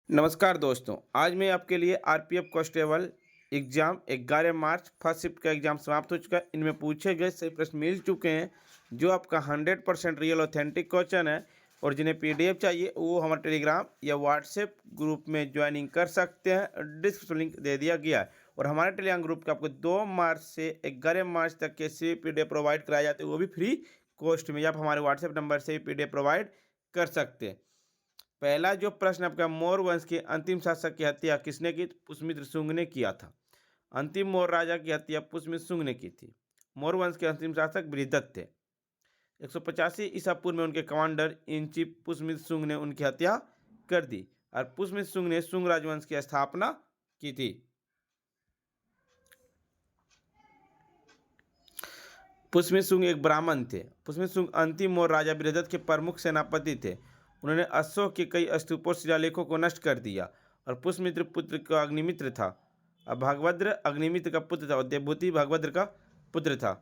नमस्कार दोस्तों, आज मैं आपके लिए RPF constable exam 11 March first shift का एग्जाम समाप्त हो चुका है। इनमें पूछे गए सही प्रश्न मिल चुके हैं जो आपका 100% रियल ऑथेंटिक क्वेश्चन है। और जिन्हें पीडीएफ चाहिए वो हमारे टेलीग्राम या व्हाट्सएप ग्रुप में ज्वाइनिंग कर सकते हैं। डिस्क्रिप्शन लिंक दे दिया गया है। और हमारे टेलीग्राम ग्रुप का आपको 2 मार्च से 11 मार्च तक के सी पीडीएफ प्रोवाइड कराए जाते हैं, वो भी फ्री कॉस्ट में। आप हमारे व्हाट्सएप नंबर से पीडीएफ प्रोवाइड कर सकते हैं। पहला जो प्रश्न आपका, मौर्य वंश के अंतिम शासक की हत्या किसने की? पुष्यमित्र शुंग ने किया था। अंतिम मौर्य राजा की हत्या पुष्यमित्र शुंग ने की थी। मौर्य वंश के अंतिम शासक बृहदत्त थे। 185 ईसा पूर्व में उनके commander in chief Pushyamitra Shunga ने उनकी हत्या कर दी और पुष्यमित्र शुंग ने शुंग राजवंश की स्थापना की थी। पुष्यमित्र शुंग एक ब्राह्मण थे। पुष्यमित्र शुंग अंतिम मौर्य राजा बृहदत्त के प्रमुख सेनापति थे। उन्होंने अशोक के कई स्तूपों शिलालेखों को नष्ट कर दिया। और पुष्यमित्र पुत्र का अग्निमित्र था। अब भागभद्र अग्निमित्र का पुत्र था और देवभूति भागभद्र का पुत्र था।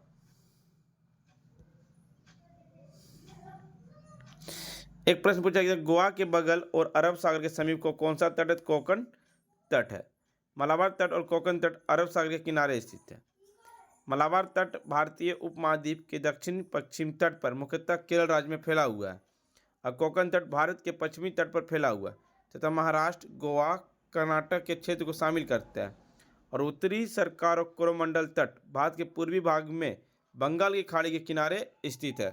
एक प्रश्न पूछा गया, गोवा के बगल और अरब सागर के समीप को कौन सा तट है? कोंकण तट है। मलाबार तट और कोंकण तट अरब सागर के किनारे स्थित है। मलाबार तट भारतीय उपमहाद्वीप के दक्षिण पश्चिम तट पर मुख्यतः केरल राज्य में फैला हुआ है। और कोंकण तट भारत के पश्चिमी तट पर फैला हुआ है तथा महाराष्ट्र, गोवा, कर्नाटक के क्षेत्र को शामिल करता है। और उत्तरी सरकार और कोरोमंडल तट भारत के पूर्वी भाग में बंगाल की खाड़ी के किनारे स्थित है।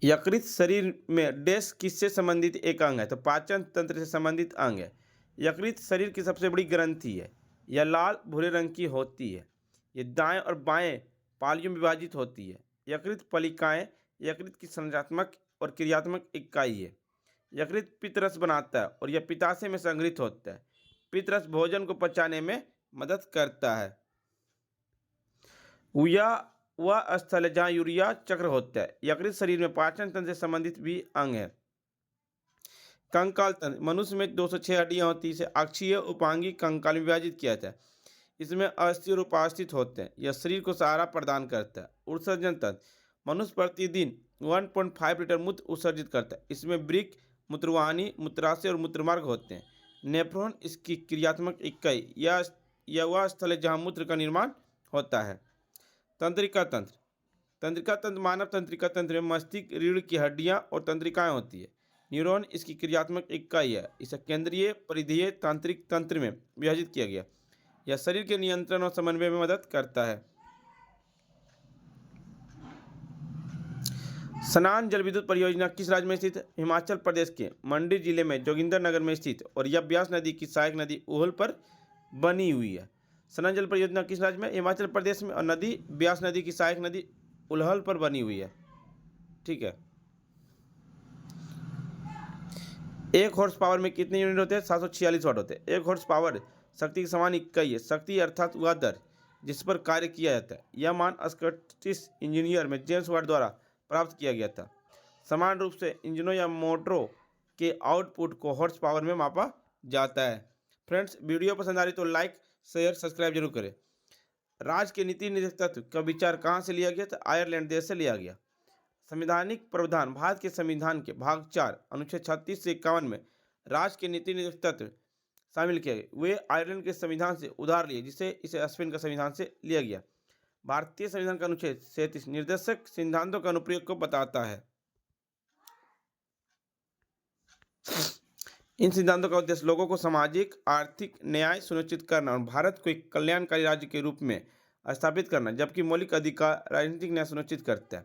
यकृत शरीर में डैश किससे संबंधित एक अंग है? तो पाचन तंत्र से संबंधित अंग है। यकृत शरीर की सबसे बड़ी ग्रंथि है। यह लाल भूरे रंग की होती है। ये दाएं और बाएं पालियों में विभाजित होती है। यकृत पलिकाएं यकृत की संरचनात्मक और क्रियात्मक इकाई है। यकृत पित्तरस बनाता है और यह पित्ताशय में संग्रहित होता है। पित्तरस भोजन को पचाने में मदद करता है। यूरिया वह स्थल है जहाँ यूरिया चक्र होता है। यकृत शरीर में पाचन तंत्र से संबंधित भी अंग है। कंकाल तंत्र मनुष्य में 206 हड्डियां होती है। इसे अक्षीय उपांगी कंकाल में विभाजित किया जाता है। इसमें अस्थि और उपास्थित होते हैं। यह शरीर को सहारा प्रदान करता है। उत्सर्जन तंत्र मनुष्य प्रतिदिन 1.5 लीटर मूत्र उत्सर्जित करता है। इसमें वृक्क, मूत्रवाहिनी, मूत्राशय और मूत्रमार्ग होते हैं। नेफ्रॉन इसकी क्रियात्मक इकाई यह वह स्थल है जहाँ मूत्र का निर्माण होता है। तंत्रिका तंत्र तंत्रिका तंत्र मानव तंत्रिका तंत्र में मस्तिष्क, रीढ़ की हड्डियां और तंत्रिकाएं होती है। न्यूरॉन इसकी क्रियात्मक इकाई है। इसे केंद्रीय परिधीय तांत्रिक तंत्र में विभाजित किया गया। यह शरीर के नियंत्रण और समन्वय में मदद करता है। स्नान जल विद्युत परियोजना किस राज्य में स्थित है? हिमाचल प्रदेश के मंडी जिले में जोगिंदरनगर में स्थित और यह ब्यास नदी की सहायक नदी उहल पर बनी हुई है। स्नान जल परियोजना किस राज्य में? हिमाचल प्रदेश में। और नदी ब्यास नदी की सहायक नदी उलहल पर बनी हुई है। ठीक है। 1 हॉर्स पावर में कितने यूनिट होते हैं? 746 वाट होते हैं। 1 हॉर्स पावर शक्ति की समान इकाई है। शक्ति अर्थात वह दर जिस पर कार्य किया जाता है। यह मान स्कॉटिश इंजीनियर में जेम्स वाट द्वारा प्राप्त किया गया था। समान रूप से इंजनों या मोटरों के आउटपुट को हॉर्स पावर में मापा जाता है। फ्रेंड्स, वीडियो पसंद आ रही तो लाइक, शेयर, सब्सक्राइब जरूर करें। राज्य के नीति निदेशक तत्व का विचार कहाँ से लिया गया? तो आयरलैंड देश से लिया गया। संवैधानिक प्रावधान भारत के संविधान के भाग 4 अनुच्छेद 36 से 51 में राज्य के नीति निदेशक तत्व शामिल किए गए। वे आयरलैंड के संविधान से उधार लिए, जिसे इसे स्पेन का संविधान से लिया गया। भारतीय संविधान का अनुच्छेद 37 निर्देशक सिद्धांतों का अनुप्रयोग को बताता है। इन सिद्धांतों का उद्देश्य लोगों को सामाजिक आर्थिक न्याय सुनिश्चित करना और भारत को एक कल्याणकारी राज्य के रूप में स्थापित करना, जबकि मौलिक अधिकार राजनीतिक न्याय सुनिश्चित करता है।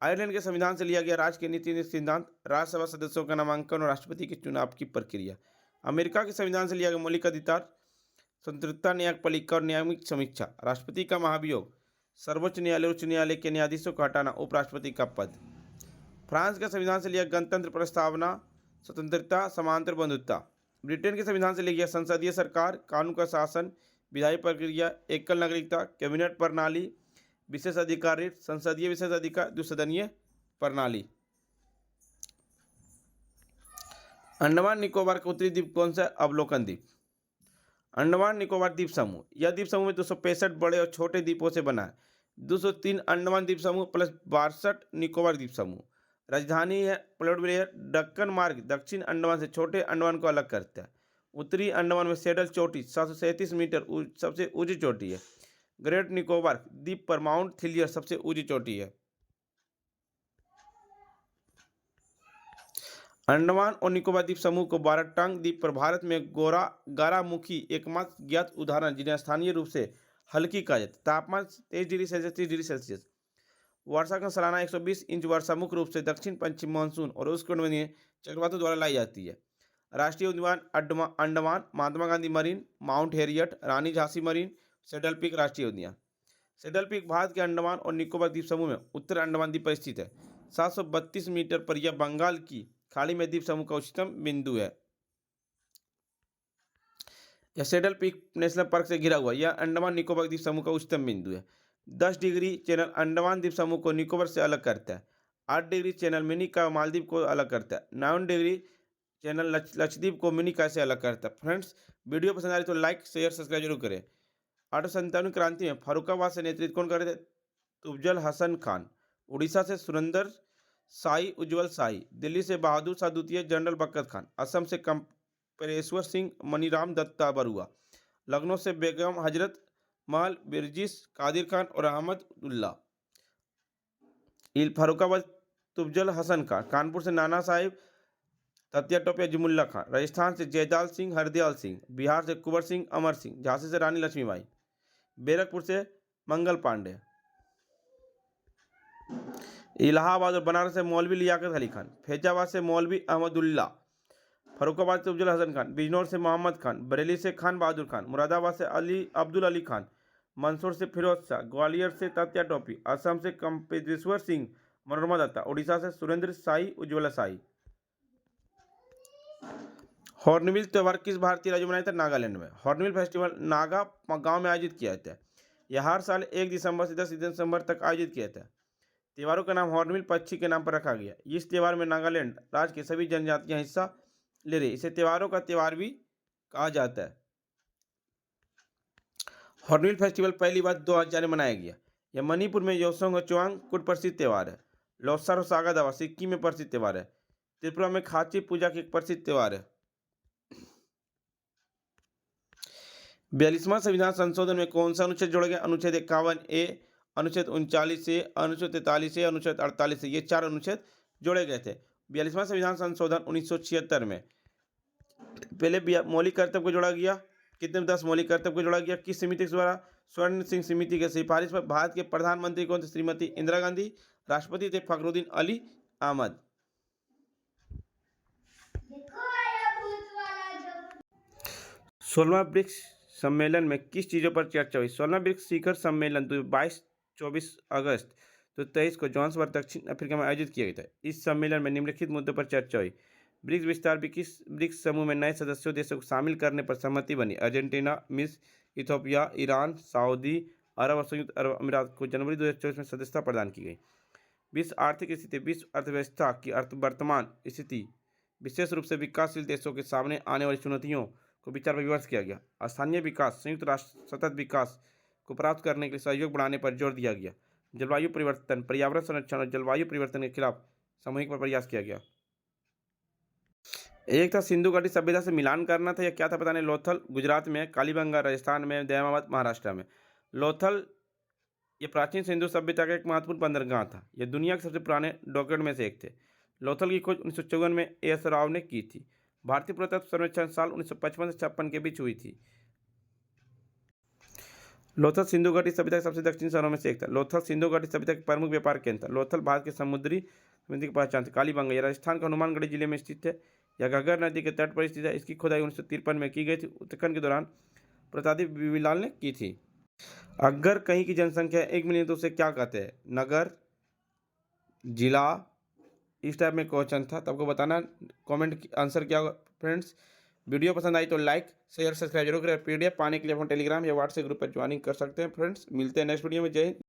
आयरलैंड के संविधान से लिया गया राज्य के नीति सिद्धांत, राज्यसभा सदस्यों का नामांकन और राष्ट्रपति के चुनाव की प्रक्रिया। अमेरिका के संविधान से लिया गया मौलिक अधिकार, स्वतंत्रता, न्यायपालिका और न्यायिक समीक्षा, राष्ट्रपति का महाभियोग, सर्वोच्च न्यायालय, उच्च न्यायालय के न्यायाधीशों को हटाना, उपराष्ट्रपति का पद। फ्रांस के संविधान से लिया गणतंत्र, प्रस्तावना, स्वतंत्रता, समांतर बंधुता। ब्रिटेन के संविधान से लिया गया संसदीय सरकार, कानून का शासन, विधायी प्रक्रिया, एकल नागरिकता, कैबिनेट प्रणाली, विशेष अधिकार, संसदीय विशेष अधिकार, द्विसदनीय प्रणाली। अंडमान निकोबार का उत्तरी द्वीप कौन सा है? अवलोकन द्वीप। अंडमान निकोबार द्वीप समूह, यह द्वीप समूह में 265 बड़े और छोटे द्वीपों से बना है। 203 अंडमान द्वीप समूह प्लस 62 निकोबार द्वीप समूह। राजधानी है पोर्ट ब्लेयर। दक्कन मार्ग दक्षिण अंडमान से छोटे अंडमान को अलग करता है। उत्तरी अंडमान में सेडल चोटी 737 मीटर सबसे ऊंची चोटी है। ग्रेट निकोबार द्वीप पर माउंट थिलियर सबसे ऊंची चोटी है। अंडमान और निकोबार द्वीप समूह को बाराटांग द्वीप पर भारत में गारामुखी एकमात्र ज्ञात उदाहरण, जिन्हें स्थानीय रूप से हल्की कहा जाता है। तापमान 23 डिग्री सेल्सियस 30 डिग्री सेल्सियस। वर्षा का सालाना 120 इंच वर्षा मुख्य रूप से दक्षिण पश्चिम मानसून और उष्णकटिबंधीय चक्रवातों द्वारा लाई जाती है। राष्ट्रीय उद्यान Andaman, Mahatma Gandhi marine, mount Harriet, रानी झांसी मरीन, सेडल पीक राष्ट्रीय उद्यान। सेडल पीक भारत के अंडमान और निकोबार द्वीप समूह में उत्तर अंडमान द्वीप पर स्थित है। 732 मीटर पर यह बंगाल की खाड़ी में द्वीप समूह का उच्चतम बिंदु है। यह सेडल पीक नेशनल पार्क से घिरा हुआ यह अंडमान निकोबार द्वीप समूह का उच्चतम बिंदु है। 10 डिग्री चैनल अंडमान द्वीप समूह को निकोबार से अलग करता है। 8 डिग्री चैनल मिनिकॉय मालदीव को अलग करता है। 9 डिग्री चैनल लक्षद्वीप को मिनिकॉय से अलग करता है। फ्रेंड्स, वीडियो पसंद आ रही तो लाइक शेयर सब्सक्राइब जरूर करें। 897 क्रांति में फर्रुखाबाद से नेतृत्व कौन कर रहे थे? तुफजल हसन खान। उड़ीसा से सुरेंद्र शाही उज्ज्वल शाही। दिल्ली से बहादुर शाह द्वितीय जनरल बरकत खान। असम से कंपरेश्वर सिंह मनीराम दत्ता बरुआ। लखनऊ से बेगम हजरत महल बिरजिस कादिर खान और अहमद उल्ला। फर्रुखाबाद तुफजल हसन खान। कानपुर से नाना साहिब ततिया टोपिया जुमुल्ला खान। राजस्थान से जयदाल सिंह हरदयाल सिंह। बिहार से कुंवर सिंह अमर सिंह। झांसी से रानी लक्ष्मीबाई। बैरकपुर से मंगल पांडे। इलाहाबाद और बनारस से मौलवी लियाकत अली खान। फैजाबाद से मौलवी अहमदुल्ला। फर्रुखाबाद से तुफजल हसन खान। बिजनौर से मोहम्मद खान। बरेली से खान बहादुर खान। मुरादाबाद से अब्दुल अली खान। मंदसौर से फिरोज शाह। ग्वालियर से तात्या टोपी। असम से कंपेश्वर सिंह मनोरमा दत्ता। उड़ीसा से सुरेंद्र शाही उज्ज्वला शाही। हॉर्नबिल त्यौहार किस भारतीय राज्य में मनाया जाता है? नागालैंड में। हॉर्नबिल फेस्टिवल नागा गांव में आयोजित किया जाता है। यह हर साल 1 दिसंबर से 10 दिसंबर तक आयोजित किया जाता है। त्योहारों का नाम हॉर्नबिल पक्षी के नाम पर रखा गया। इस त्योहार में नागालैंड राज्य की सभी जनजातियां हिस्सा ले रही। इसे त्योहारों का त्योहार भी कहा जाता है। हॉर्नबिल फेस्टिवल पहली बार 2000 में मनाया गया। यह मणिपुर में योसोंग और चुआंग कुट प्रसिद्ध त्योहार है। लोसार और सागा दावा सिक्किम में प्रसिद्ध त्योहार है। त्रिपुरा में खाची पूजा की एक प्रसिद्ध त्योहार है। 42वां संविधान संशोधन में कौन सा अनुच्छेद जोड़ा गया? अनुच्छेद 51A, अनुच्छेद 39A, अनुच्छेद 43A, अनुच्छेद 48A। ये 4 अनुच्छेद जोड़े गए थे 42वां संविधान संशोधन 1976 में। पहले मौलिक कर्तव्य को जोड़ा गया। कितने 10 मौलिक कर्तव्य को जोड़ा गया? किस समिति द्वारा? स्वर्ण सिंह समिति के सिफारिश पर। भारत के प्रधानमंत्री कौन थे? श्रीमती इंदिरा गांधी। राष्ट्रपति थे फखरुद्दीन अली अहमद। सोलहवां ब्रिक्स सम्मेलन में किस चीज़ों पर चर्चा हुई? 16वां ब्रिक्स शिखर सम्मेलन 22-24 अगस्त 2023 को जोहान्सबर्ग दक्षिण अफ्रीका में आयोजित किया गया था। इस सम्मेलन में निम्नलिखित मुद्दों पर चर्चा हुई। ब्रिक्स विस्तार। ब्रिक्स समूह में नए सदस्यों देशों को शामिल करने पर सहमति बनी। अर्जेंटीना, मिस्र, इथियोपिया, ईरान, सऊदी अरब और संयुक्त अरब अमीरात को जनवरी 2024 में सदस्यता प्रदान की गई। विश्व आर्थिक स्थिति। विश्व अर्थव्यवस्था की वर्तमान स्थिति, विशेष रूप से विकासशील देशों के सामने आने वाली चुनौतियों को विचार विमर्श किया गया। स्थानीय विकास, संयुक्त राष्ट्र सतत विकास को प्राप्त करने के लिए सहयोग बढ़ाने पर जोर दिया गया। जलवायु परिवर्तन, पर्यावरण संरक्षण और जलवायु परिवर्तन के खिलाफ सामूहिक प्रयास किया गया। एक था सिंधु घाटी सभ्यता से मिलान करना था, या क्या था पता नहीं? लोथल गुजरात में, कालीबंगा राजस्थान में, दयामाबाद महाराष्ट्र में। लोथल ये प्राचीन सिंधु सभ्यता का एक महत्वपूर्ण बंदरगाह था। यह दुनिया के सबसे पुराने डॉकयार्ड में से एक थे। लोथल की खोज 1954 में एस राव ने की थी। भारतीय पुरातत्व सर्वेक्षण साल 1955 से 56 के बीच हुई थी। लोथल सिंधु घाटी सभ्यता के सबसे दक्षिणी शहरों में से एक था। लोथल सिंधु घाटी सभ्यता के प्रमुख व्यापार केंद्र था। लोथल भारत के समुद्री समिति की पहचान थी। कालीबंगा यह राजस्थान के हनुमानगढ़ जिले में स्थित है। यह घग्गर नदी के तट पर स्थित है। इसकी खुदाई 1953 में की गई थी। उत्खनन के दौरान प्रतापदीप बीवीलाल ने की थी। अगर कहीं की जनसंख्या 1 मिलियन तो उसे क्या कहते हैं? नगर, जिला, इस टाइप में क्वेश्चन था। तो आपको बताना कमेंट आंसर क्या होगा। फ्रेंड्स, वीडियो पसंद आई तो लाइक शेयर सब्सक्राइब जरूर करें। PDF पाने के लिए अपन टेलीग्राम या व्हाट्सएप ग्रुप पर ज्वाइनिंग कर सकते हैं। फ्रेंड्स, मिलते हैं नेक्स्ट वीडियो में। जय हिंद।